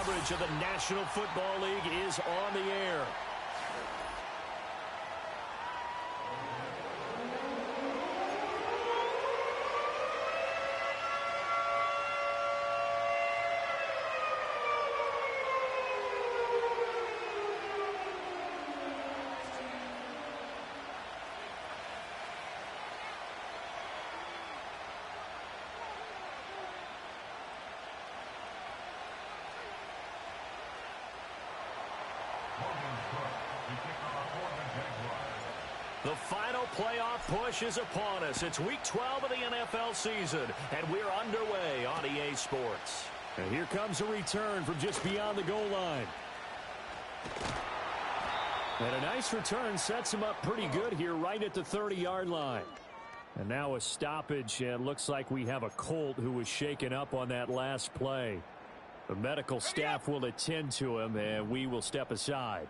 coverage of the National Football League is on the air. The final playoff push is upon us. It's Week 12 of the NFL season, and we're underway on EA Sports. And here comes a return from just beyond the goal line. And a nice return sets him up pretty good here right at the 30-yard line. And now a stoppage, and looks like we have a Colt who was shaken up on that last play. The medical staff will attend to him, and we will step aside.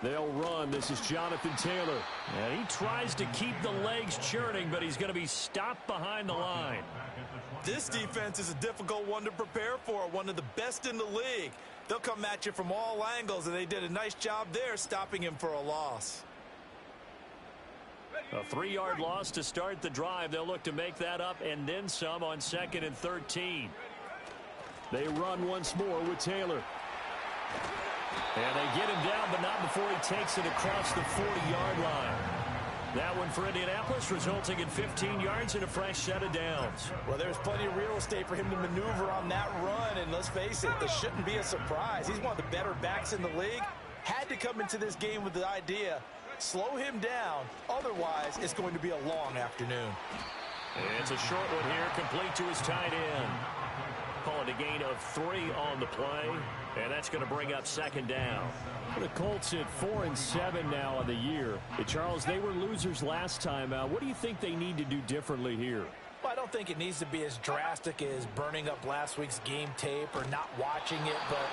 They'll run. This is Jonathan Taylor. And he tries to keep the legs churning, but he's going to be stopped behind the line. This defense is a difficult one to prepare for, one of the best in the league. They'll come at you from all angles, and they did a nice job there stopping him for a loss. A 3-yard loss to start the drive. They'll look to make that up and then some on 2nd and 13. They run once more with Taylor. And they get him down, but not before he takes it across the 40-yard line. That one for Indianapolis, resulting in 15 yards and a fresh set of downs. Well, there's plenty of real estate for him to maneuver on that run, and let's face it, this shouldn't be a surprise. He's one of the better backs in the league. Had to come into this game with the idea, slow him down, otherwise it's going to be a long afternoon. It's a short one here, complete to his tight end. Call it a gain of 3 on the play, and that's going to bring up 2nd down. The Colts at 4-7 now on the year. Charles, they were losers last time out. What do you think they need to do differently here? Well, I don't think it needs to be as drastic as burning up last week's game tape or not watching it, but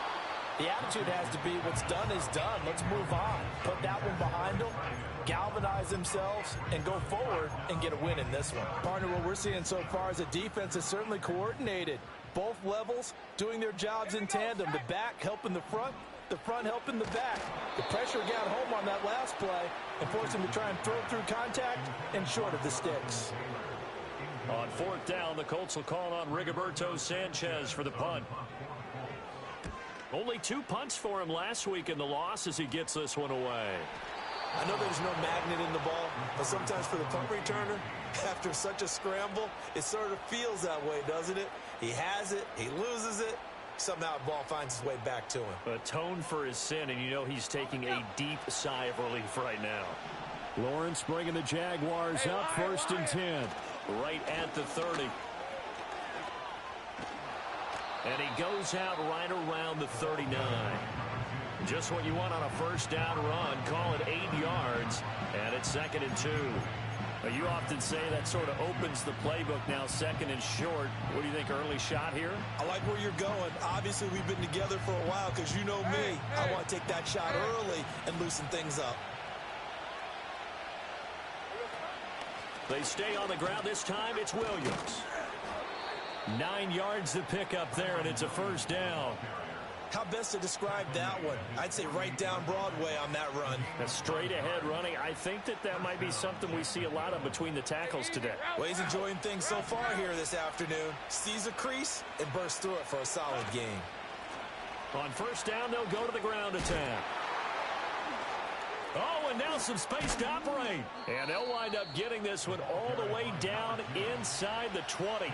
the attitude has to be what's done is done. Let's move on. Put that one behind them, galvanize themselves, and go forward and get a win in this one. Partner, what we're seeing so far is a defense that's certainly coordinated. Both levels doing their jobs in tandem. The back helping the front helping the back. The pressure got home on that last play and forced him to try and throw through contact and short of the sticks. On 4th down, the Colts will call on Rigoberto Sanchez for the punt. Only 2 punts for him last week in the loss as he gets this one away. I know there's no magnet in the ball, but sometimes for the punt returner, after such a scramble, it sort of feels that way, doesn't it? He has it, he loses it, somehow the ball finds its way back to him. Atone for his sin, and you know he's taking a deep sigh of relief right now. Lawrence bringing the Jaguars up 1st and 10. Right at the 30. And he goes out right around the 39. Just what you want on a 1st down run. Call it 8 yards, and it's 2nd and 2. You often say that sort of opens the playbook now, 2nd and short. What do you think, early shot here? I like where you're going. Obviously, we've been together for a while because you know me. I want to take that shot early and loosen things up. They stay on the ground this time. It's Williams. 9 yards to pick up there, and it's a 1st down. How best to describe that one? I'd say right down Broadway on that run. A straight-ahead running. I think that might be something we see a lot of between the tackles today. Well, he's enjoying things so far here this afternoon. Sees a crease and bursts through it for a solid game. On 1st down, they'll go to the ground attack. Oh, and now some space to operate. And they'll wind up getting this one all the way down inside the 20.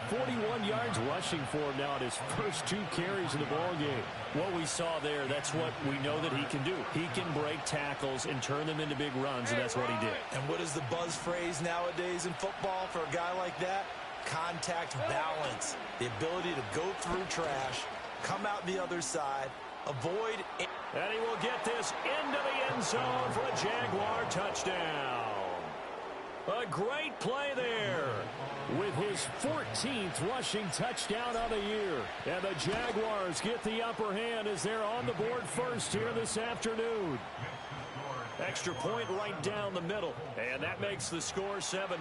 41 yards rushing for him now at his first 2 carries in the ballgame. What we saw there, that's what we know that he can do. He can break tackles and turn them into big runs, and that's what he did. And what is the buzz phrase nowadays in football for a guy like that? Contact balance. The ability to go through trash, come out the other side, avoid. And he will get this into the end zone for a Jaguar touchdown. A great play there with his 14th rushing touchdown on the year. And the Jaguars get the upper hand as they're on the board first here this afternoon. extra point right down the middle. And that makes the score 7-0.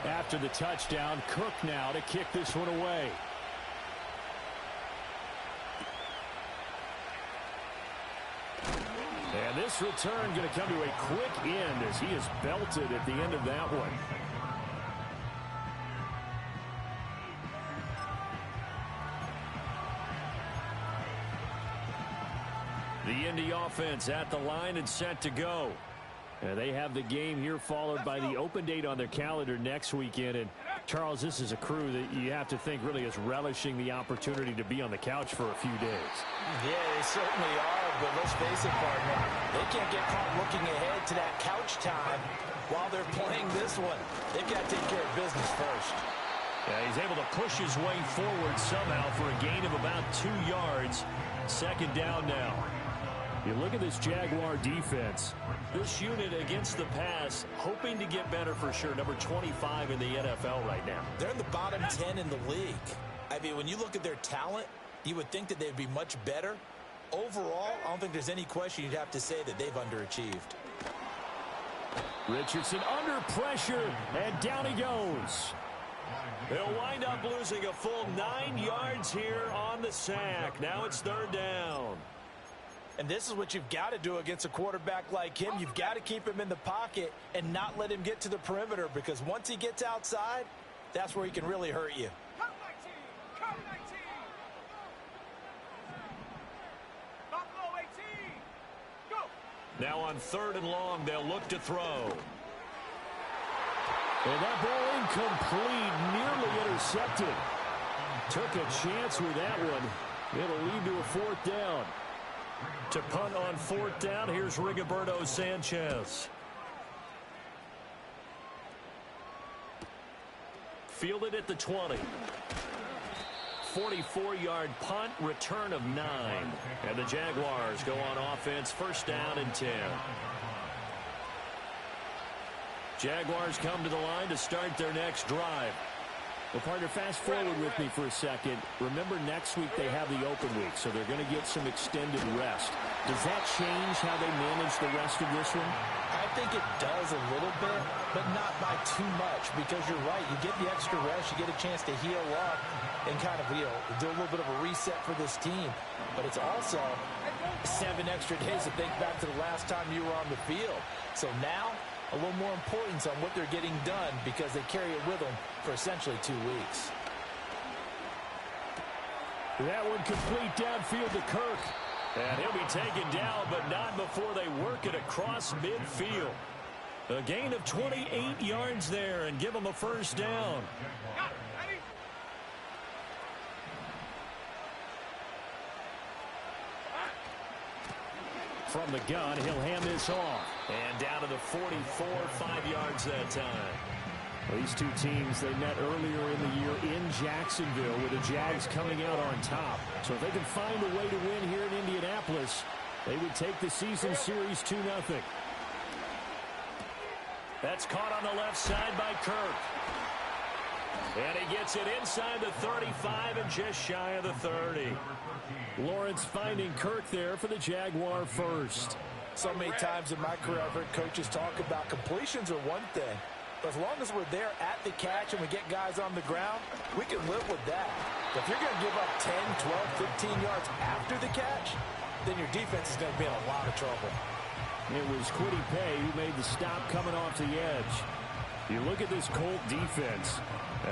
After the touchdown, Cook now to kick this one away. And this return going to come to a quick end as he is belted at the end of that one. The Indy offense at the line and set to go. And they have the game here followed by the open date on their calendar next weekend. And Charles, this is a crew that you have to think really is relishing the opportunity to be on the couch for a few days. Yeah, they certainly are, but let's face it, partner, they can't get caught looking ahead to that couch time while they're playing this one. They've got to take care of business first. Yeah, he's able to push his way forward somehow for a gain of about 2 yards. Second down now. You look at this Jaguar defense. This unit against the pass, hoping to get better for sure. Number 25 in the NFL right now. They're in the bottom 10 in the league. I mean, when you look at their talent, you would think that they'd be much better. Overall, I don't think there's any question you'd have to say that they've underachieved. Richardson under pressure, and down he goes. They'll wind up losing a full 9 yards here on the sack. Now it's third down. And this is what you've got to do against a quarterback like him. You've got to keep him in the pocket and not let him get to the perimeter, because once he gets outside, that's where he can really hurt you. Come 19! Come 19! Buffalo 18! Go! Now on third and long, they'll look to throw. And that ball incomplete, nearly intercepted. Took a chance with that one. It'll lead to a fourth down. To punt on fourth down, here's Rigoberto Sanchez. Fielded at the 20. 44-yard punt, return of 9. And the Jaguars go on offense, first down and 10. Jaguars come to the line to start their next drive. Well, partner, fast forward with me for a second. Remember, next week they have the open week, so they're going to get some extended rest. Does that change how they manage the rest of this one? I think it does a little bit, but not by too much, because you're right. You get the extra rest, you get a chance to heal up and kind of, do a little bit of a reset for this team. But it's also 7 extra days to think back to the last time you were on the field. So now, a little more importance on what they're getting done, because they carry it with them for essentially 2 weeks. That one complete downfield to Kirk. And he'll be taken down, but not before they work it across midfield. A gain of 28 yards there and give them a first down. From the gun, he'll hand this off. And down to the 44, 5 yards that time. Well, these two teams, they met earlier in the year in Jacksonville with the Jags coming out on top. So if they can find a way to win here in Indianapolis, they would take the season series 2-0. That's caught on the left side by Kirk. And he gets it inside the 35 and just shy of the 30. Lawrence finding Kirk there for the Jaguar first. So many times in my career, I've heard coaches talk about completions are one thing. But as long as we're there at the catch and we get guys on the ground, we can live with that. But if you're going to give up 10, 12, 15 yards after the catch, then your defense is going to be in a lot of trouble. It was Kwity Paye who made the stop coming off the edge. You look at this Colt defense.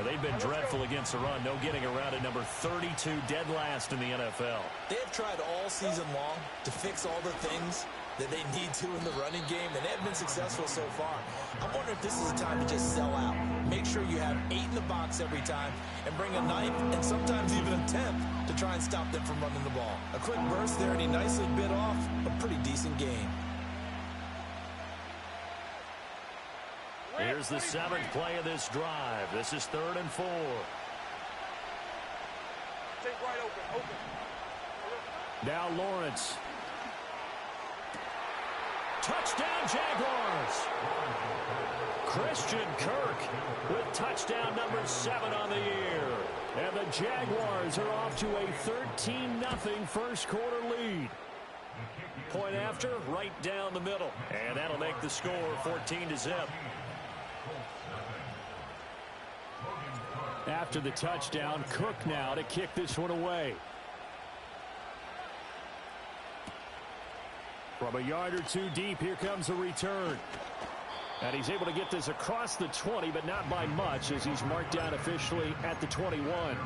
They've been dreadful against the run. No getting around at number 32, dead last in the NFL. They have tried all season long to fix all the things that they need to in the running game, and they have been successful so far. I'm wondering if this is a time to just sell out. Make sure you have 8 in the box every time and bring a 9th and sometimes even a 10th to try and stop them from running the ball. A quick burst there, and he nicely bit off a pretty decent game. Here's the 7th play of this drive. This is 3rd and 4. Take right open. Now Lawrence. Touchdown Jaguars. Christian Kirk with touchdown number 7 on the year. And the Jaguars are off to a 13-0 first quarter lead. Point after, right down the middle. And that'll make the score 14-0. After the touchdown, Cook now to kick this one away. From a yard or two deep, here comes a return. And he's able to get this across the 20, but not by much, as he's marked down officially at the 21.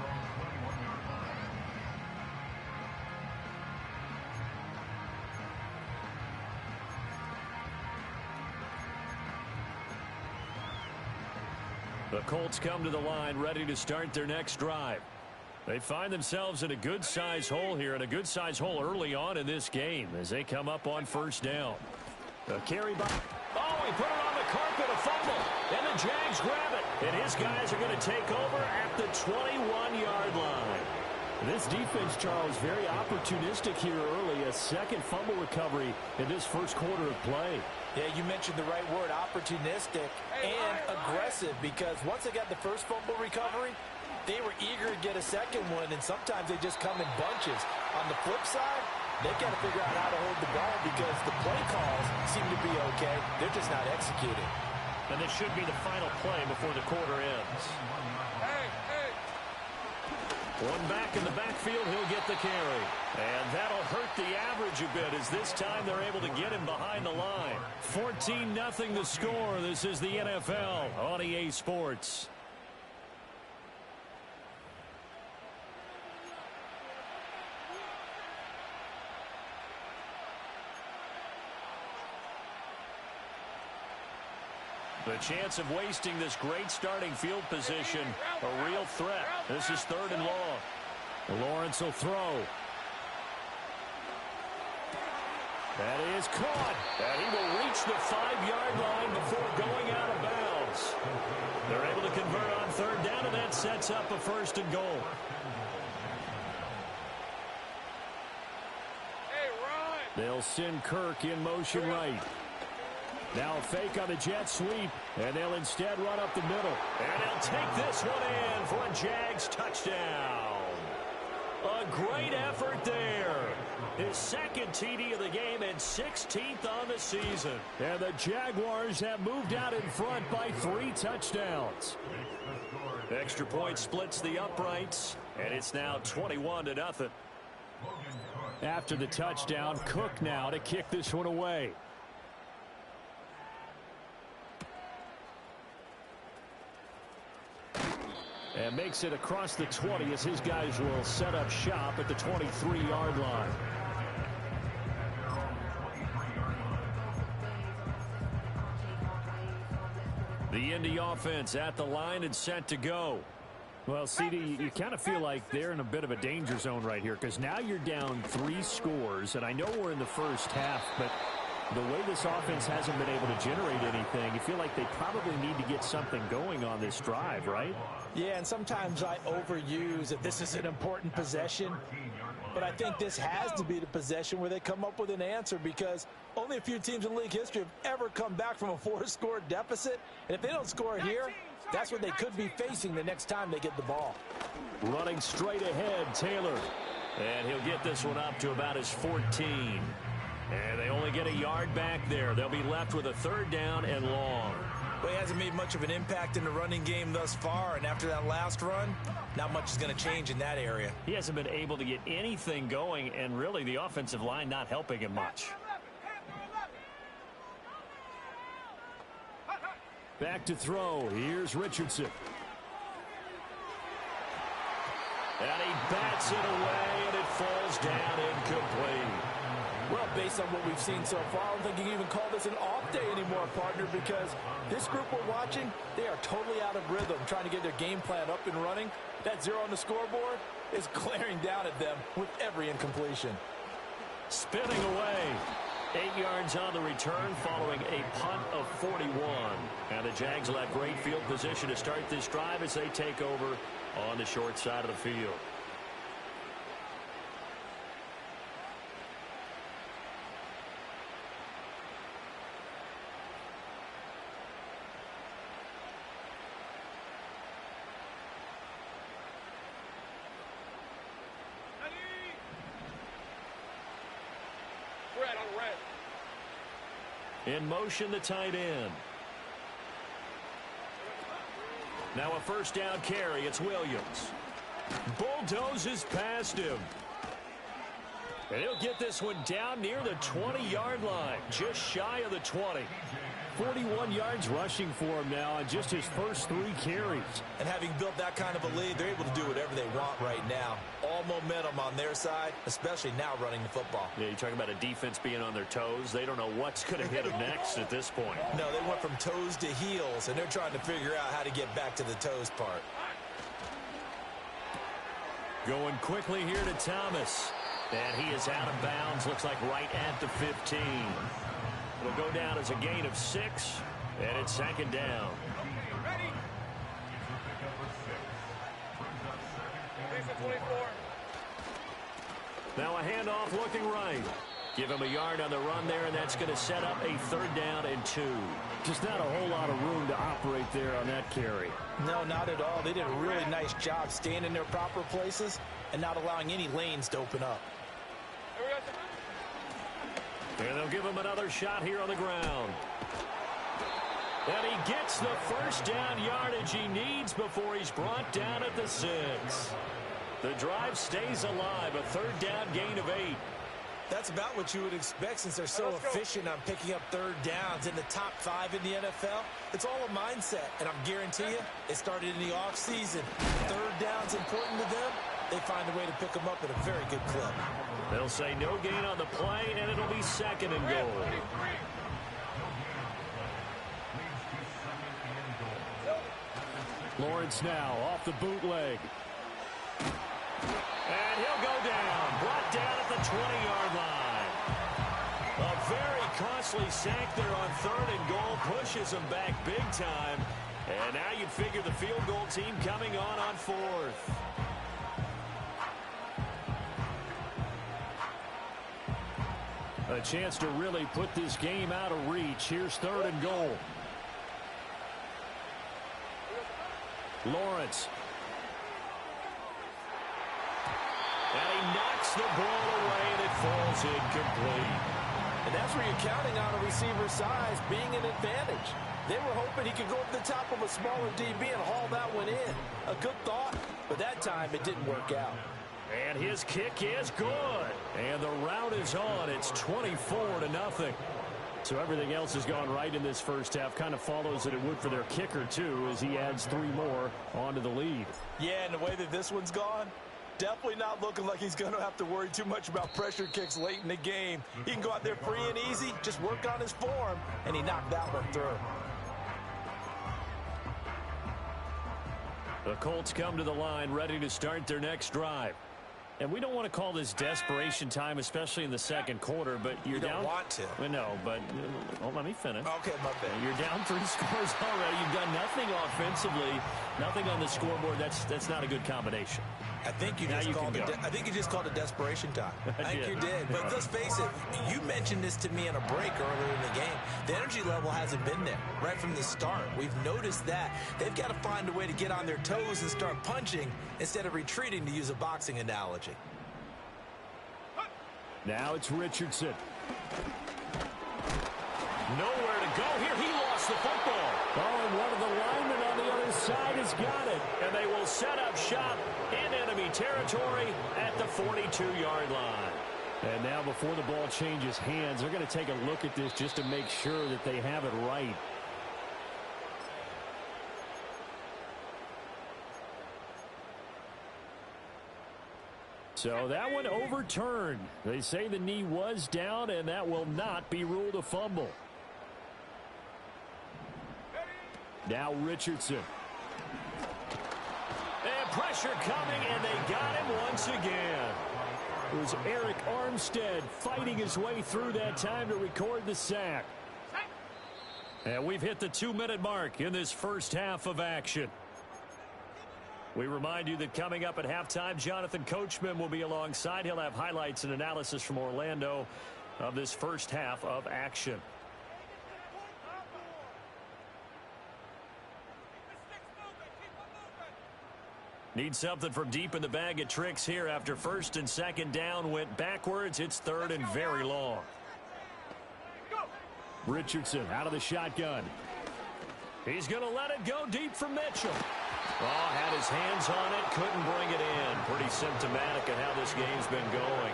The Colts come to the line, ready to start their next drive. They find themselves in a good-sized hole here, and a good-sized hole early on in this game as they come up on first down. The carry by... Oh, he put it on the carpet, a fumble, and the Jags grab it. And his guys are going to take over at the 21-yard line. This defense, Charles, very opportunistic here early. A second fumble recovery in this first quarter of play. Yeah, you mentioned the right word, opportunistic and aggressive, because once they got the first fumble recovery, they were eager to get a second one, and sometimes they just come in bunches. On the flip side, they've got to figure out how to hold the ball because the play calls seem to be okay. They're just not executing. And this should be the final play before the quarter ends. One back in the backfield, he'll get the carry. And that'll hurt the average a bit as this time they're able to get him behind the line. 14-0 the score. This is the NFL on EA Sports. The chance of wasting this great starting field position, a real threat. This is 3rd and long. Lawrence will throw. That is caught. And he will reach the 5-yard line before going out of bounds. They're able to convert on 3rd down, and that sets up a 1st and goal. They'll send Kirk in motion right. Now a fake on the jet sweep, and they'll instead run up the middle. And they'll take this one in for a Jags touchdown. A great effort there. His second TD of the game and 16th on the season. And the Jaguars have moved out in front by 3 touchdowns. Extra point splits the uprights, and it's now 21-0. After the touchdown, Cook now to kick this one away. And makes it across the 20 as his guys will set up shop at the 23-yard line. The Indy offense at the line and set to go. Well, CD, you kind of feel like they're in a bit of a danger zone right here because now you're down 3 scores, and I know we're in the first half, but the way this offense hasn't been able to generate anything, you feel like they probably need to get something going on this drive, right? Yeah, and sometimes I overuse that this is an important possession, but I think this has to be the possession where they come up with an answer because only a few teams in league history have ever come back from a 4-score deficit, and if they don't score here, that's what they could be facing the next time they get the ball. Running straight ahead, Taylor. And he'll get this one up to about his 14. And they only get a yard back there. They'll be left with a 3rd down and long. Well, he hasn't made much of an impact in the running game thus far, and after that last run, not much is going to change in that area. He hasn't been able to get anything going, and really the offensive line not helping him much. Back to throw. Here's Richardson. And he bats it away, and it falls down incomplete. Well, based on what we've seen so far, I don't think you can even call this an off day anymore, partner, because this group we're watching, they are totally out of rhythm, trying to get their game plan up and running. That 0 on the scoreboard is glaring down at them with every incompletion. Spinning away. 8 yards on the return following a punt of 41. And the Jags will have great field position to start this drive as they take over on the short side of the field. red. In motion, the tight end. Now a first down carry. It's Williams. Bulldozes past him. And he'll get this one down near the 20-yard line, just shy of the 20. 41 yards rushing for him now on just his first 3 carries. And having built that kind of a lead, they're able to do whatever they want right now. All momentum on their side, especially now running the football. Yeah, you're talking about a defense being on their toes. They don't know what's going to hit them next at this point. No, they went from toes to heels, and they're trying to figure out how to get back to the toes part. Going quickly here to Thomas. And he is out of bounds, looks like right at the 15. It'll go down as a gain of 6, and it's second down. Ready? 24. Now a handoff looking right. Give him a yard on the run there, and that's going to set up a 3rd down and 2. Just not a whole lot of room to operate there on that carry. No, not at all. They did a really nice job staying in their proper places and not allowing any lanes to open up. And they'll give him another shot here on the ground. And he gets the first down yardage he needs before he's brought down at the 6. The drive stays alive, a 3rd down gain of 8. That's about what you would expect since they're so efficient on picking up 3rd downs in the top 5 in the NFL. It's all a mindset, and I'm guarantee you, it started in the offseason. 3rd down's important to them. They find a way to pick them up at a very good clip. They'll say no gain on the play, and it'll be 2nd and goal. Lawrence now off the bootleg. And he'll go down. Brought down at the 20-yard line. A very costly sack there on 3rd and goal. Pushes him back big time. And now you'd figure the field goal team coming on 4th. A chance to really put this game out of reach. Here's 3rd and goal. Lawrence. And he knocks the ball away, and it falls incomplete. And that's where you're counting on a receiver's size being an advantage. They were hoping he could go up the top of a smaller DB and haul that one in. A good thought, but that time it didn't work out. And his kick is good. And the route is on. It's 24-0. So everything else has gone right in this first half. Kind of follows that it would for their kicker, too, as he adds 3 more onto the lead. Yeah, and the way that this one's gone, definitely not looking like he's going to have to worry too much about pressure kicks late in the game. He can go out there free and easy, just work on his form, and he knocked that one through. The Colts come to the line ready to start their next drive. And we don't want to call this desperation time, especially in the second quarter, but you're down. You don't want to. Well, no, but let me finish. Okay, my bad. You're down 3 scores already. You've done nothing offensively, nothing on the scoreboard. That's not a good combination. I think you just called it desperation time. I think you did. But let's face it, you mentioned this to me in a break earlier in the game. The energy level hasn't been there right from the start. We've noticed that. They've got to find a way to get on their toes and start punching instead of retreating, to use a boxing analogy. Now it's Richardson. Nowhere to go here. He lost the football. Oh, and one of the linemen on the other side has got it. And they will set up shop in enemy territory at the 42-yard line. And now before the ball changes hands, they're going to take a look at this just to make sure that they have it right. So that one overturned. They say the knee was down, and that will not be ruled a fumble. Now Richardson. And pressure coming, and they got him once again. It was Eric Armstead fighting his way through that time to record the sack. And we've hit the 2-minute mark in this first half of action. We remind you that coming up at halftime, Jonathan Coachman will be alongside. He'll have highlights and analysis from Orlando of this first half of action. Need something from deep in the bag of tricks here after 1st and 2nd down went backwards. It's 3rd and very long. Richardson out of the shotgun. He's going to let it go deep for Mitchell. Oh, had his hands on it, couldn't bring it in. Pretty symptomatic of how this game's been going.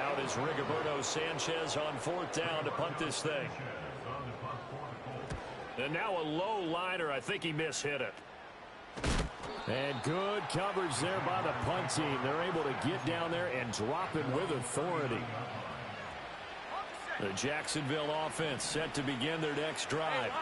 Out is Rigoberto Sanchez on 4th down to punt this thing. And now a low liner. I think he mishit it. And good coverage there by the punt team. They're able to get down there and drop it with authority. The Jacksonville offense set to begin their next drive.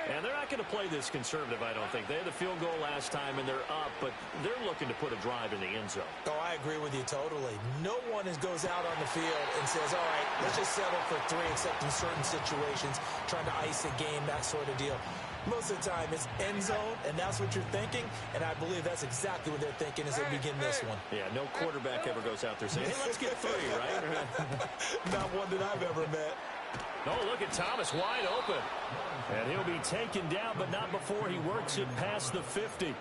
And they're not going to play this conservative, I don't think. They had the field goal last time, and they're up, but they're looking to put a drive in the end zone. Oh, I agree with you totally. No one goes out on the field and says, all right, let's just settle for 3, except in certain situations, trying to ice a game, that sort of deal. Most of the time, it's end zone, and that's what you're thinking, and I believe that's exactly what they're thinking as they begin this one. Yeah, no quarterback ever goes out there saying, hey, let's get 3, right? Not one that I've ever met. Oh, look at Thomas wide open. And he'll be taken down, but not before he works it past the 50.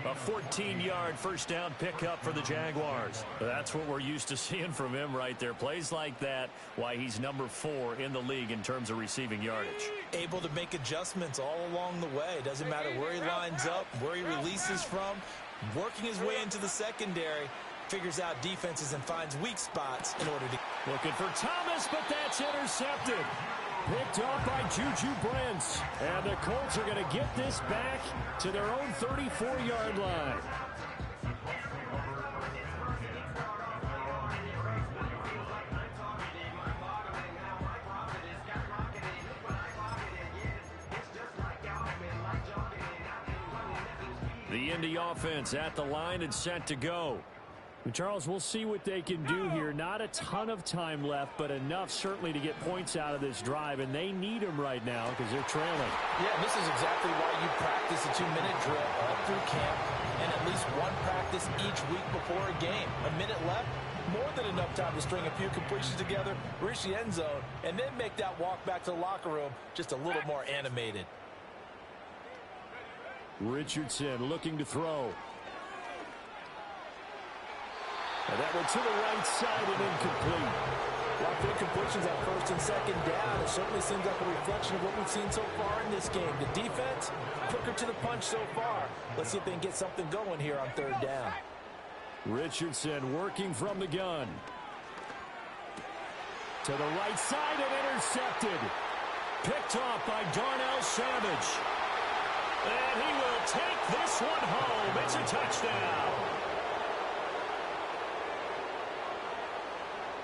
A 14-yard first down pickup for the Jaguars. That's what we're used to seeing from him right there. Plays like that, why he's number 4 in the league in terms of receiving yardage. Able to make adjustments all along the way. Doesn't matter where he lines up, where he releases from. Working his way into the secondary. Figures out defenses and finds weak spots in order to... Looking for Thomas, but that's intercepted. Picked off by Juju Brents. And the Colts are going to get this back to their own 34-yard line. The Indy offense at the line and set to go. Charles, we'll see what they can do here. Not a ton of time left, but enough certainly to get points out of this drive, and they need them right now because they're trailing. Yeah, this is exactly why you practice a 2-minute drill all through camp and at least one practice each week before a game. A minute left, more than enough time to string a few completions together, reach the end zone, and then make that walk back to the locker room just a little more animated. Richardson looking to throw. And that one to the right side and incomplete. Well, big completions at 1st and 2nd down. It certainly seems like a reflection of what we've seen so far in this game. The defense, quicker to the punch so far. Let's see if they can get something going here on 3rd down. Richardson working from the gun. To the right side and intercepted. Picked off by Darnell Savage. And he will take this one home. It's a touchdown.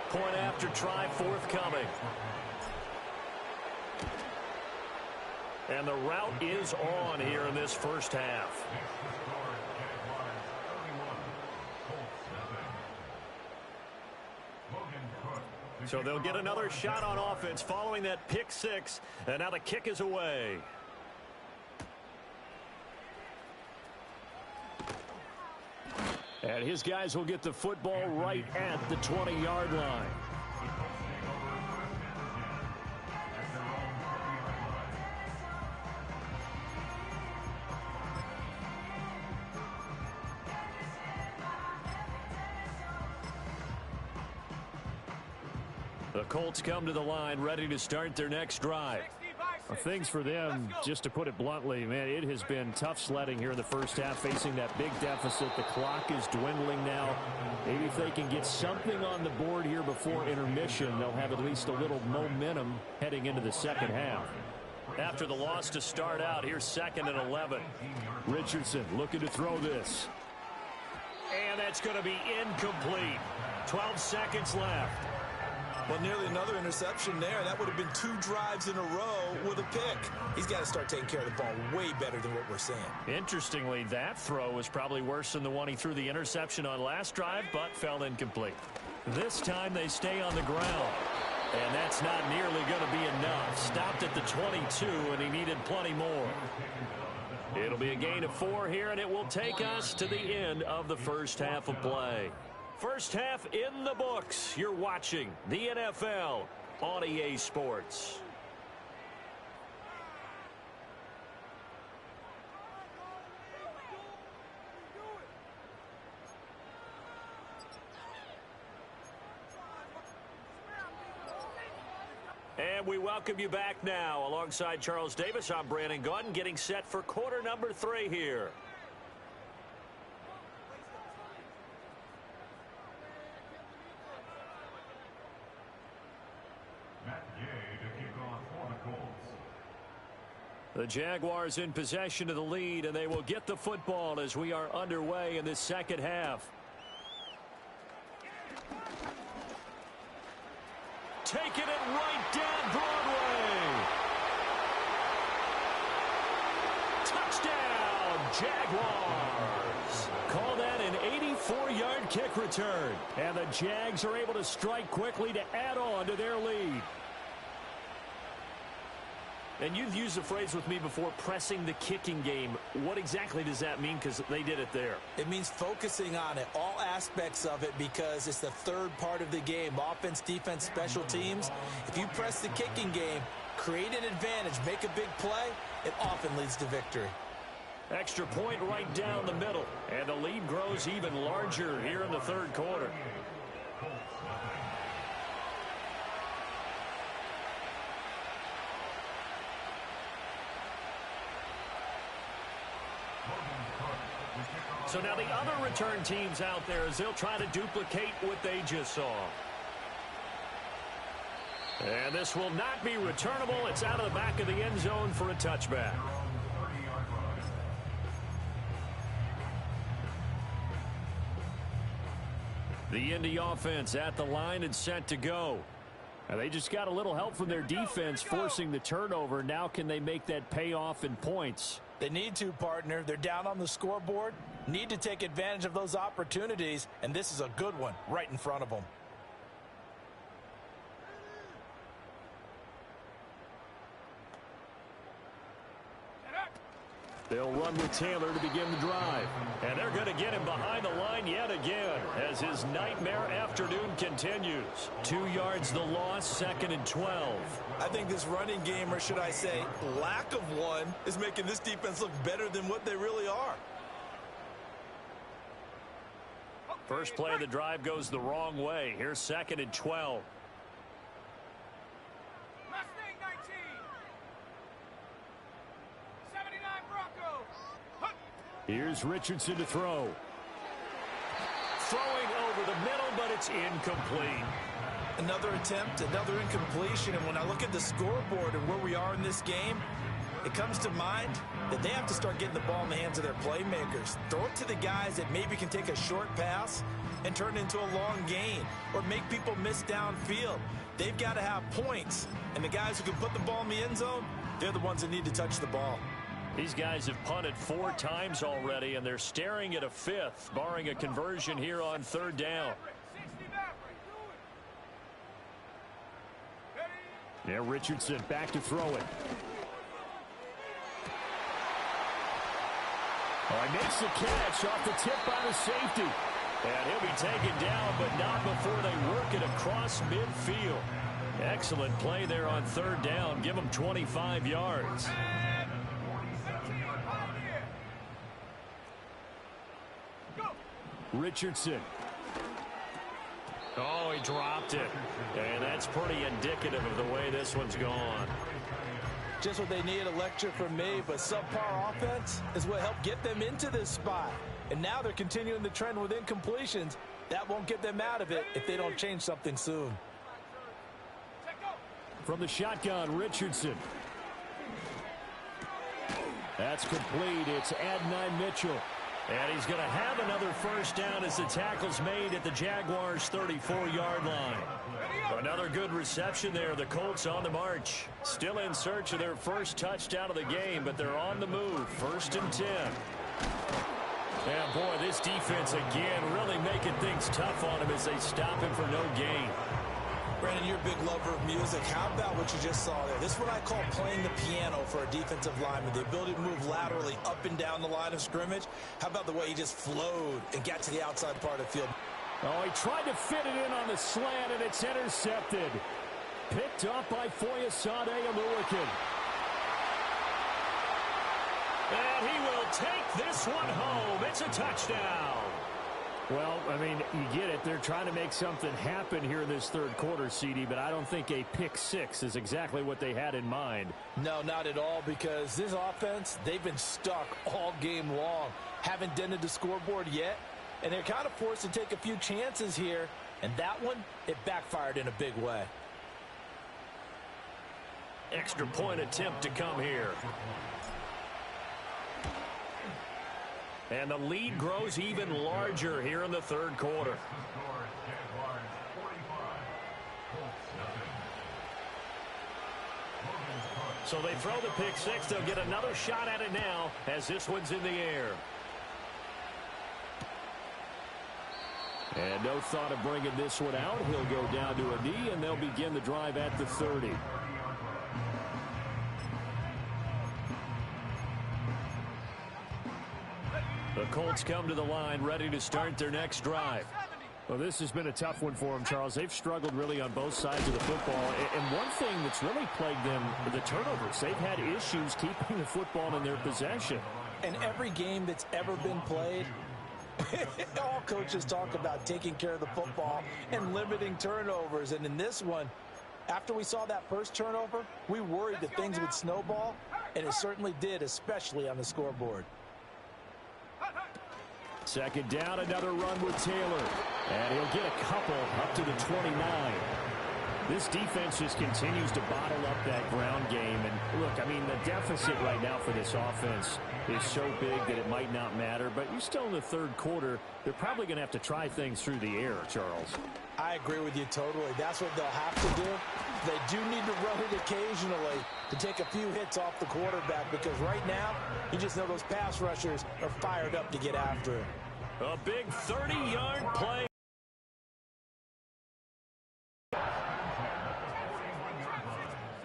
Point after try forthcoming. And the route is on here in this first half. So they'll get another shot on offense following that pick 6. And now the kick is away. And his guys will get the football right at the 20-yard line. The Colts come to the line ready to start their next drive. Things for them, just to put it bluntly, man, it has been tough sledding here in the first half, facing that big deficit. The clock is dwindling now. Maybe if they can get something on the board here before intermission, they'll have at least a little momentum heading into the second half. After the loss to start out, here's 2nd and 11. Richardson looking to throw this. And that's going to be incomplete. 12 seconds left. Well, nearly another interception there. That would have been 2 drives in a row with a pick. He's got to start taking care of the ball way better than what we're seeing. Interestingly, that throw was probably worse than the one he threw the interception on last drive, but fell incomplete. This time they stay on the ground. And that's not nearly going to be enough. Stopped at the 22, and he needed plenty more. It'll be a gain of 4 here, and it will take us to the end of the first half of play. First half in the books. You're watching the NFL on EA Sports. And we welcome you back now. Alongside Charles Davis, I'm Brandon Gaudin, getting set for quarter number 3 here. The Jaguars in possession of the lead, and they will get the football as we are underway in this second half. Taking it right down Broadway. Touchdown, Jaguars. Call that an 84-yard kick return. And the Jags are able to strike quickly to add on to their lead. And you've used the phrase with me before, pressing the kicking game. What exactly does that mean? Because they did it there. It means focusing on it, all aspects of it, because it's the third part of the game. Offense, defense, special teams. If you press the kicking game, create an advantage, make a big play, it often leads to victory. Extra point right down the middle. And the lead grows even larger here in the third quarter. So now the other return teams out there as they'll try to duplicate what they just saw. And this will not be returnable. It's out of the back of the end zone for a touchback. The Indy offense at the line and set to go. And they just got a little help from their defense forcing the turnover. Now can they make that pay off in points? They need to, partner. They're down on the scoreboard. Need to take advantage of those opportunities, and this is a good one right in front of them. They'll run with Taylor to begin the drive. And they're going to get him behind the line yet again as his nightmare afternoon continues. 2 yards the loss, 2nd and 12. I think this running game, or should I say lack of one, is making this defense look better than what they really are. First play of the drive goes the wrong way. Here's 2nd and 12. Here's Richardson to throw. Throwing over the middle, but it's incomplete. Another attempt, another incompletion, and when I look at the scoreboard and where we are in this game, it comes to mind that they have to start getting the ball in the hands of their playmakers. Throw it to the guys that maybe can take a short pass and turn it into a long gain or make people miss downfield. They've got to have points, and the guys who can put the ball in the end zone, they're the ones that need to touch the ball. These guys have punted 4 times already, and they're staring at a 5th, barring a conversion here on 3rd down. Now Richardson back to throw it. Makes the catch off the tip by the safety. And he'll be taken down, but not before they work it across midfield. Excellent play there on 3rd down. Give them 25 yards. Richardson. Oh, he dropped it. And that's pretty indicative of the way this one's gone. Just what they need, a lecture from me, but subpar offense is what helped get them into this spot. And now they're continuing the trend with incompletions. That won't get them out of it if they don't change something soon. From the shotgun, Richardson. That's complete. It's Adonai Mitchell. And he's going to have another first down as the tackle's made at the Jaguars' 34-yard line. Another good reception there. The Colts on the march. Still in search of their first touchdown of the game, but they're on the move. 1st and 10. And boy, this defense again really making things tough on him as they stop him for no gain. Brandon, you're a big lover of music. How about what you just saw there? This is what I call playing the piano for a defensive lineman. The ability to move laterally up and down the line of scrimmage. How about the way he just flowed and got to the outside part of the field? Oh, he tried to fit it in on the slant, and it's intercepted. Picked up by Foyesade Oluwakin. And he will take this one home. It's a touchdown. Well, I mean, you get it. They're trying to make something happen here in this third quarter, CD, but I don't think a pick six is exactly what they had in mind. No, not at all, because this offense, they've been stuck all game long. Haven't dented the scoreboard yet, and they're kind of forced to take a few chances here, and that one, it backfired in a big way. Extra point attempt to come here. And the lead grows even larger here in the third quarter. So they throw the pick six. They'll get another shot at it now as this one's in the air. And no thought of bringing this one out. He'll go down to a knee, and they'll begin the drive at the 30. The Colts come to the line ready to start their next drive. Well, this has been a tough one for them, Charles. They've struggled really on both sides of the football. And one thing that's really plagued them, the turnovers. They've had issues keeping the football in their possession. And every game that's ever been played, all coaches talk about taking care of the football and limiting turnovers. And in this one, after we saw that first turnover, we worried that things would snowball, and it certainly did, especially on the scoreboard. Second down, another run with Taylor. And he'll get a couple up to the 29. This defense just continues to bottle up that ground game. And look, I mean, the deficit right now for this offense is so big that it might not matter. But you're still in the third quarter. They're probably going to have to try things through the air, Charles. I agree with you totally. That's what they'll have to do. They do need to run it occasionally to take a few hits off the quarterback, because right now, you just know those pass rushers are fired up to get after it. A big 30-yard play.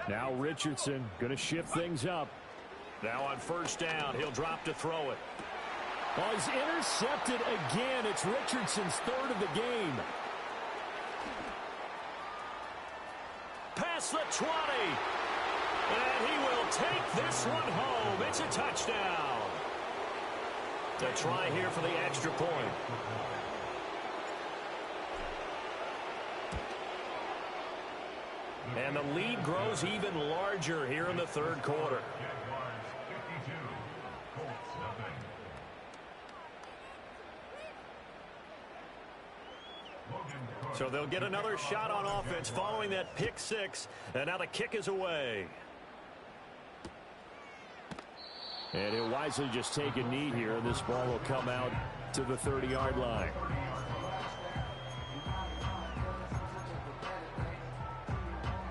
Now Richardson going to shift things up. Now on first down, he'll drop to throw it. Oh, he's intercepted again. It's Richardson's third of the game. Past the 20. And he will take this one home. It's a touchdown. To try here for the extra point. And the lead grows even larger here in the third quarter. So they'll get another shot on offense following that pick six. And now the kick is away. And he'll wisely just take a knee here, and this ball will come out to the 30-yard line.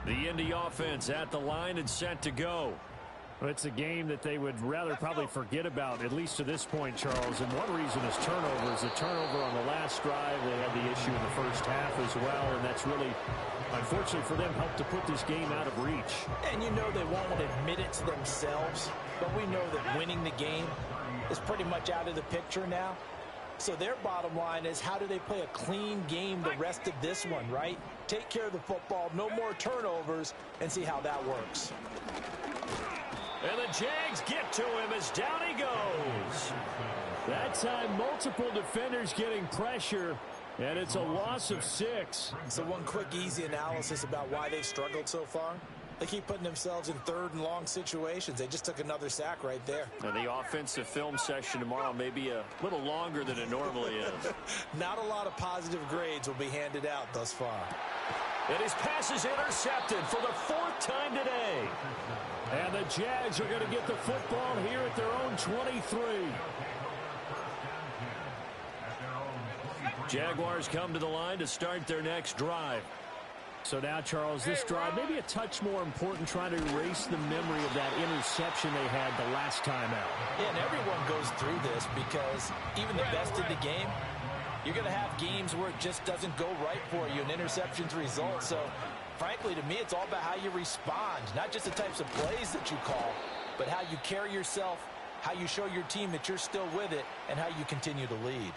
The Indy offense at the line and set to go. Well, it's a game that they would rather probably forget about, at least to this point, Charles. And one reason is turnovers. The turnover on the last drive, they had the issue in the first half as well, and that's really, unfortunately for them, helped to put this game out of reach. And you know they won't admit it to themselves, but we know that winning the game is pretty much out of the picture now. So their bottom line is, how do they play a clean game the rest of this one, right? Take care of the football, no more turnovers, and see how that works. And the Jags get to him as down he goes. That time, multiple defenders getting pressure, and it's a loss of 6. So one quick, easy analysis about why they've struggled so far. They keep putting themselves in third and long situations. They just took another sack right there. And the offensive film session tomorrow may be a little longer than it normally is. Not a lot of positive grades will be handed out thus far. And his pass is intercepted for the 4th time today. And the Jags are going to get the football here at their own 23. Jaguars come to the line to start their next drive. So now, Charles, this drive maybe a touch more important, trying to erase the memory of that interception they had the last time out. Yeah, and everyone goes through this, because even the best in the game, you're going to have games where it just doesn't go right for you, and interceptions result. So, frankly, to me, it's all about how you respond, not just the types of plays that you call, but how you carry yourself, how you show your team that you're still with it, and how you continue to lead.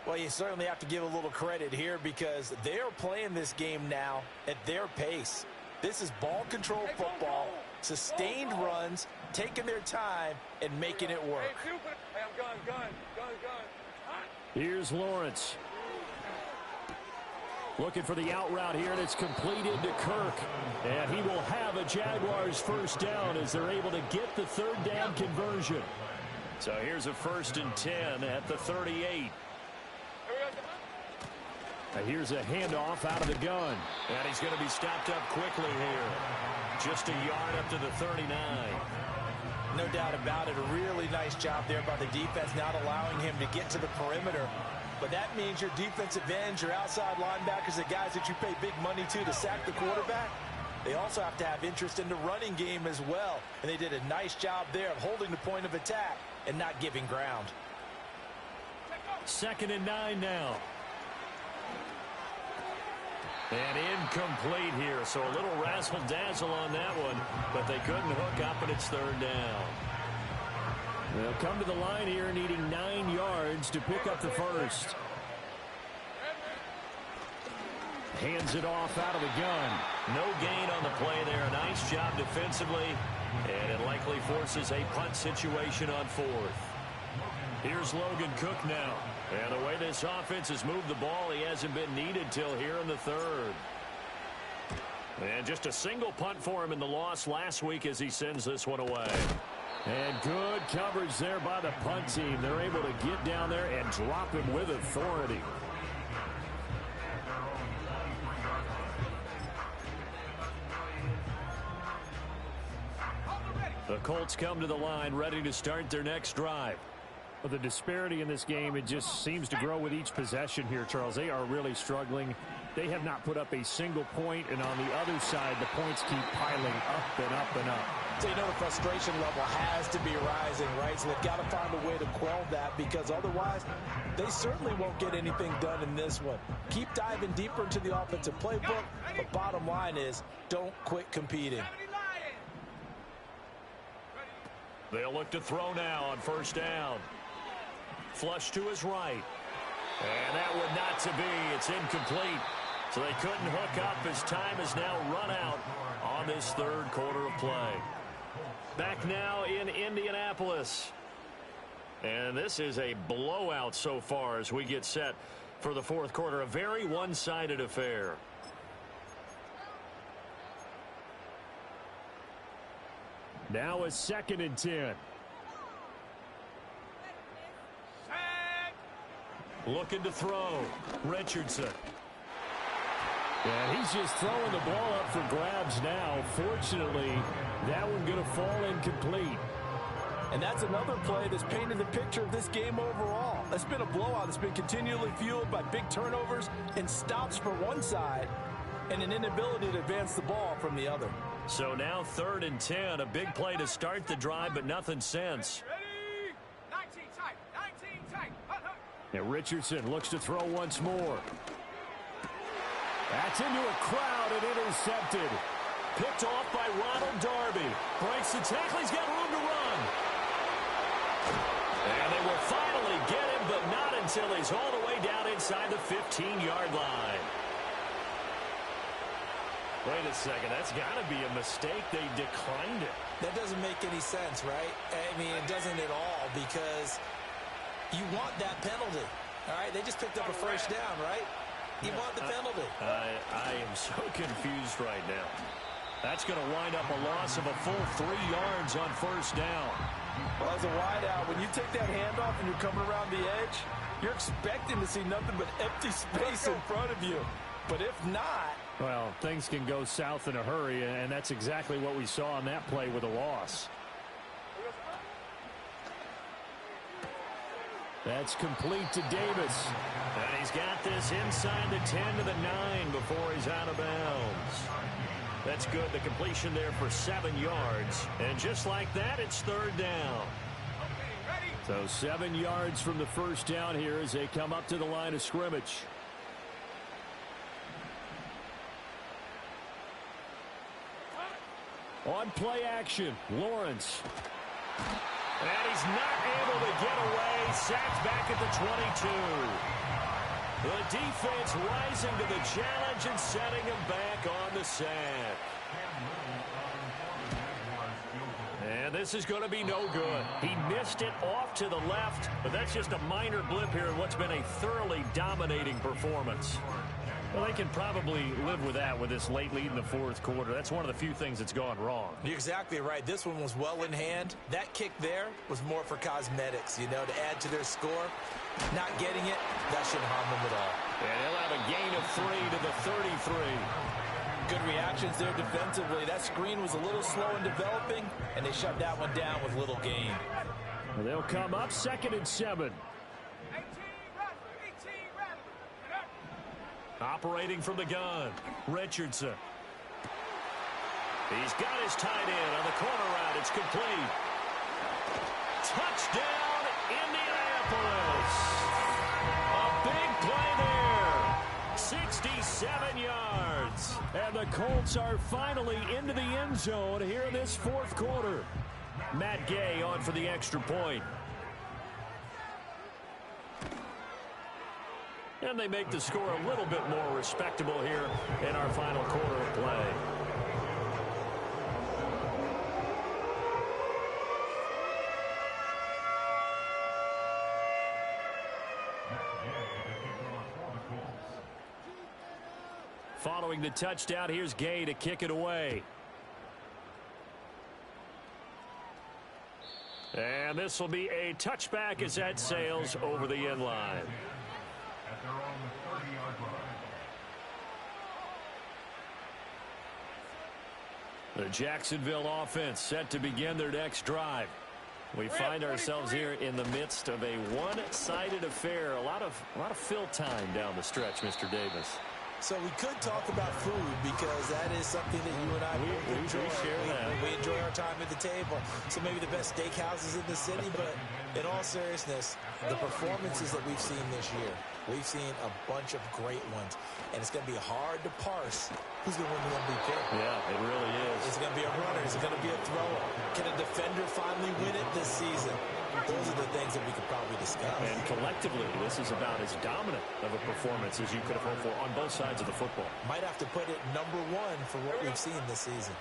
Well, you certainly have to give a little credit here, because they're playing this game now at their pace. This is ball control football, sustained runs, taking their time, and making it work. Hey, I'm gone. Here's Lawrence. Looking for the out route here, and it's completed to Kirk. And he will have a Jaguars first down as they're able to get the third down conversion. So here's a 1st and 10 at the 38. Here's a handoff out of the gun. And he's going to be stopped up quickly here. Just a yard up to the 39. No doubt about it. A really nice job there by the defense, not allowing him to get to the perimeter. But that means your defensive ends, your outside linebackers, the guys that you pay big money to sack the quarterback, they also have to have interest in the running game as well. And they did a nice job there of holding the point of attack and not giving ground. 2nd and 9 now. And incomplete here, so a little razzle-dazzle on that one, but they couldn't hook up, and it's 3rd down. They'll come to the line here needing 9 yards to pick up the first. Hands it off out of the gun. No gain on the play there. Nice job defensively, and it likely forces a punt situation on 4th. Here's Logan Cook now. And the way this offense has moved the ball, he hasn't been needed till here in the 3rd. And just a single punt for him in the loss last week as he sends this one away. And good coverage there by the punt team. They're able to get down there and drop him with authority. The Colts come to the line ready to start their next drive. Well, the disparity in this game, it just seems to grow with each possession here, Charles. They are really struggling. They have not put up a single point, and on the other side, the points keep piling up and up and up. So you know the frustration level has to be rising, right? So they've got to find a way to quell that, because otherwise they certainly won't get anything done in this one. Keep diving deeper into the offensive playbook, but bottom line is don't quit competing. They'll look to throw now on 1st down. Flush to his right. And that would not to be. It's incomplete. So they couldn't hook up as time has now run out on this 3rd quarter of play. Back now in Indianapolis. And this is a blowout so far as we get set for the 4th quarter. A very one-sided affair. Now a 2nd and 10. Looking to throw. Richardson. And he's just throwing the ball up for grabs now. Fortunately, that one going to fall incomplete. And that's another play that's painted the picture of this game overall. It's been a blowout. It's been continually fueled by big turnovers and stops for one side and an inability to advance the ball from the other. So now 3rd and 10. A big play to start the drive, but nothing since. And Richardson looks to throw once more. That's into a crowd and intercepted. Picked off by Ronald Darby. Breaks the tackle. He's got room to run. And they will finally get him, but not until he's all the way down inside the 15-yard line. Wait a second. That's got to be a mistake. They declined it. That doesn't make any sense, right? I mean, it doesn't at all, because you want that penalty. All right, they just picked up a first down, right? You want the penalty. I am so confused right now. That's going to wind up a loss of a full 3 yards on 1st down. Well, as a wideout, when you take that handoff and you're coming around the edge, you're expecting to see nothing but empty space in front of you. But if not... Well, things can go south in a hurry, and that's exactly what we saw on that play with a loss. That's complete to Davis. And he's got this inside the 10 to the 9 before he's out of bounds. That's good. The completion there for 7 yards. And just like that, it's 3rd down. So 7 yards from the first down here as they come up to the line of scrimmage. On play action, Lawrence. And he's not able to get away. Sacked back at the 22. The defense rising to the challenge and setting him back on the sack. And And this is going to be no good. He missed it off to the left, but that's just a minor blip here in what's been a thoroughly dominating performance. Well, they can probably live with that with this late lead in the fourth quarter. That's one of the few things that's gone wrong. You're exactly right. This one was well in hand. That kick there was more for cosmetics, to add to their score. Not getting it, that shouldn't harm them at all. And he'll have a gain of 3 to the 33. Good reactions there defensively. That screen was a little slow in developing, and they shut that one down with little gain. Well, they'll come up 2nd and 7. Operating from the gun, Richardson. He's got his tight end on the corner route. It's complete. Touchdown, Indianapolis. A big play there. 67 yards. And the Colts are finally into the end zone here in this fourth quarter. Matt Gay on for the extra point. And they make the score a little bit more respectable here in our final quarter of play. Following the touchdown, here's Gay to kick it away. And this will be a touchback as that sails over the end line. The Jacksonville offense set to begin their next drive. We find ourselves here in the midst of a one-sided affair. A lot of fill time down the stretch, Mr. Davis. So we could talk about food because that is something that you and I both enjoy. We enjoy our time at the table. So maybe the best steakhouses in the city, but in all seriousness, the performances that we've seen this year, we've seen a bunch of great ones. And it's going to be hard to parse who's going to win the MVP. Yeah, it really is. Is it going to be a runner? Is it going to be a thrower? Can a defender finally win it this season? Those are the things that we could probably discuss. And collectively, this is about as dominant of a performance as you could have hoped for on both sides of the football. Might have to put it number one for what we've seen this season.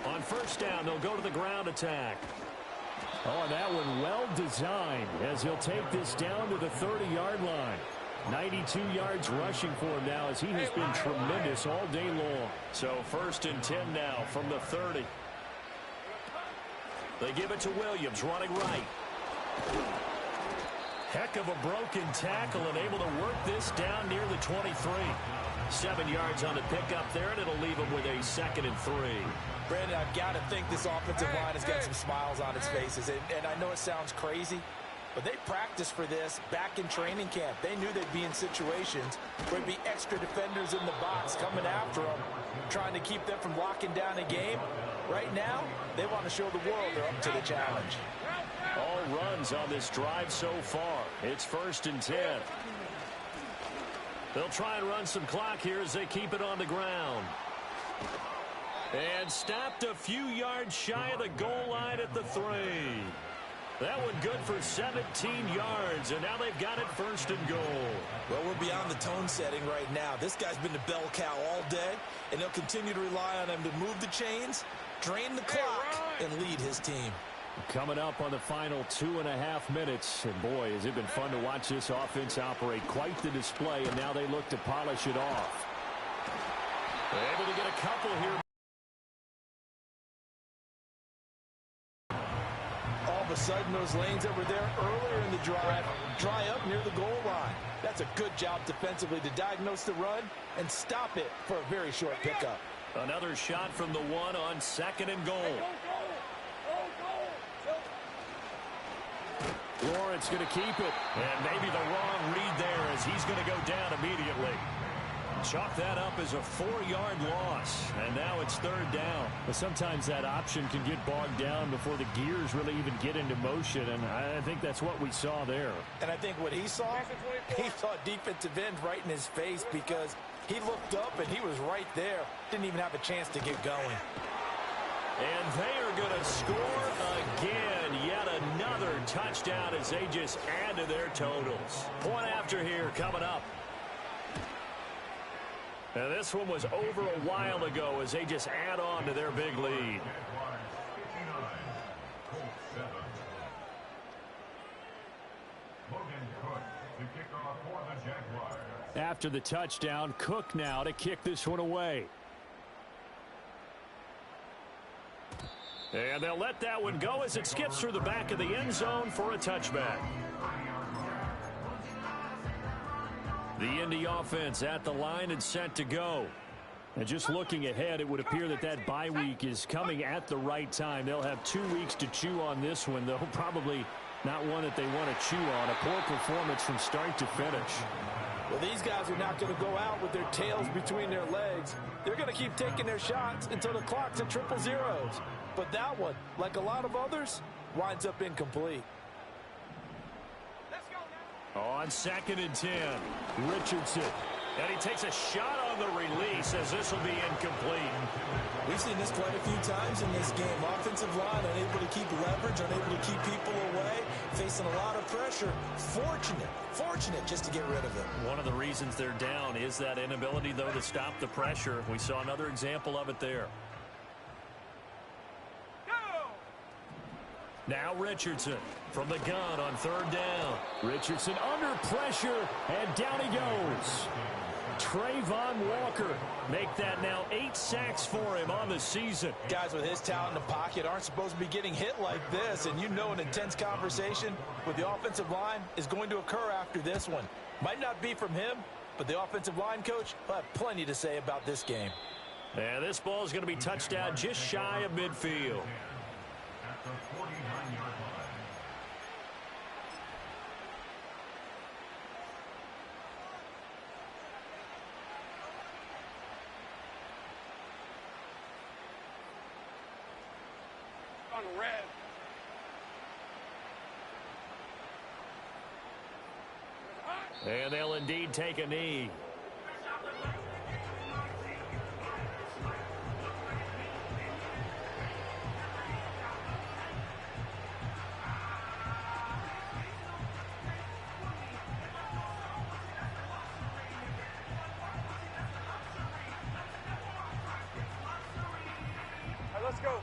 On first down, they'll go to the ground attack. Oh, and that one well designed as he'll take this down to the 30-yard line. 92 yards rushing for him now as he has been tremendous all day long. So 1st and 10 now from the 30. They give it to Williams, running right. Heck of a broken tackle and able to work this down near the 23. 7 yards on the pickup there, and it'll leave him with a 2nd and 3. Brandon, I've got to think this offensive line has got some smiles on its faces. And I know it sounds crazy, but they practiced for this back in training camp. They knew they'd be in situations where there'd be extra defenders in the box coming after them, trying to keep them from locking down a game. Right now, they want to show the world they're up to the challenge. All runs on this drive so far. It's 1st and 10. They'll try and run some clock here as they keep it on the ground. And stopped a few yards shy of the goal line at the 3. That one good for 17 yards, and now they've got it 1st and goal. Well, we're beyond the tone setting right now. This guy's been the bell cow all day, and they'll continue to rely on him to move the chains, drain the clock, and lead his team. Coming up on the final 2.5 minutes, and boy, has it been fun to watch this offense operate. Quite the display, and now they look to polish it off. They're able to get a couple here. All of a sudden, those lanes that were there earlier in the drive dry up near the goal line. That's a good job defensively to diagnose the run and stop it for a very short pickup. Another shot from the 1 on 2nd and goal. Lawrence going to keep it. And maybe the wrong read there as he's going to go down immediately. Chalk that up as a 4-yard loss. And now it's 3rd down. But sometimes that option can get bogged down before the gears really even get into motion. And I think that's what we saw there. And I think what he saw defensive end right in his face because he looked up and he was right there. Didn't even have a chance to get going. And they are going to score again. Yet another touchdown as they just add to their totals. Point after here coming up. And this one was over a while ago as they just add on to their big lead. after the touchdown. Cook now to kick this one away. And they'll let that one go as it skips through the back of the end zone for a touchback. The Indy offense at the line and set to go. And just looking ahead, it would appear that that bye week is coming at the right time. They'll have 2 weeks to chew on this one, though probably not one that they want to chew on. A poor performance from start to finish. Well, these guys are not going to go out with their tails between their legs. They're going to keep taking their shots until the clock's at triple zeros. But that one, like a lot of others, winds up incomplete. On 2nd and 10, Richardson. And he takes a shot on the release as this will be incomplete. We've seen this quite a few times in this game. Offensive line unable to keep leverage, unable to keep people away, facing a lot of pressure. Fortunate just to get rid of it. One of the reasons they're down is that inability, though, to stop the pressure. We saw another example of it there. Now Richardson from the gun on 3rd down. Richardson under pressure, and down he goes. Trayvon Walker make that now 8 sacks for him on the season. Guys with his talent in the pocket aren't supposed to be getting hit like this, and you know an intense conversation with the offensive line is going to occur after this one. Might not be from him, but the offensive line coach will have plenty to say about this game. And this ball is going to be touched down just shy of midfield. Red. And they'll indeed take a knee. All right, let's go.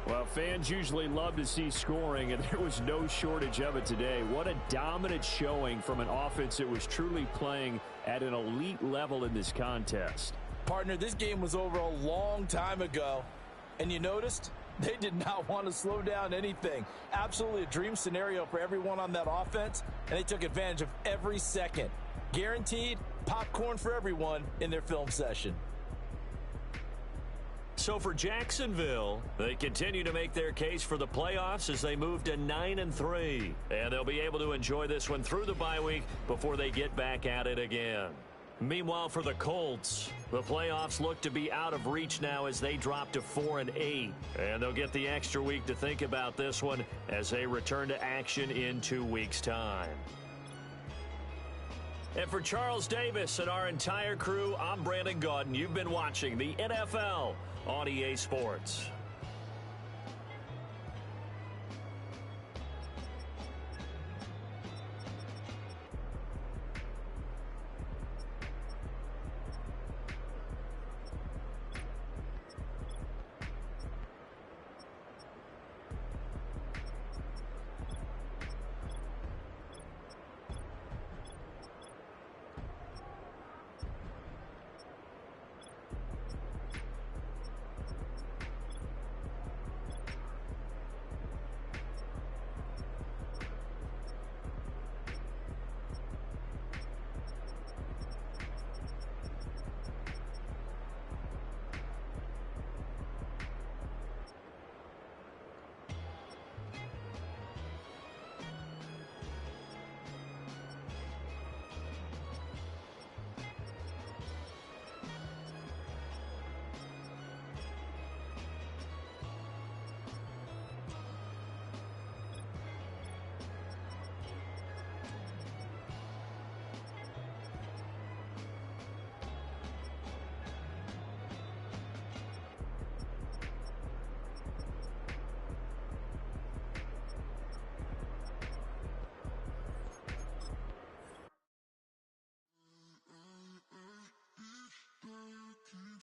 Well, fans usually love to see scoring, and there was no shortage of it today. What a dominant showing from an offense that was truly playing at an elite level in this contest. Partner, this game was over a long time ago, and you noticed they did not want to slow down anything. Absolutely a dream scenario for everyone on that offense, and they took advantage of every second. Guaranteed popcorn for everyone in their film session. So for Jacksonville, they continue to make their case for the playoffs as they move to 9-3. And they'll be able to enjoy this one through the bye week before they get back at it again. Meanwhile, for the Colts, the playoffs look to be out of reach now as they drop to 4-8. And they'll get the extra week to think about this one as they return to action in 2 weeks' time. And for Charles Davis and our entire crew, I'm Brandon Gaudin. You've been watching the NFL on EA Sports.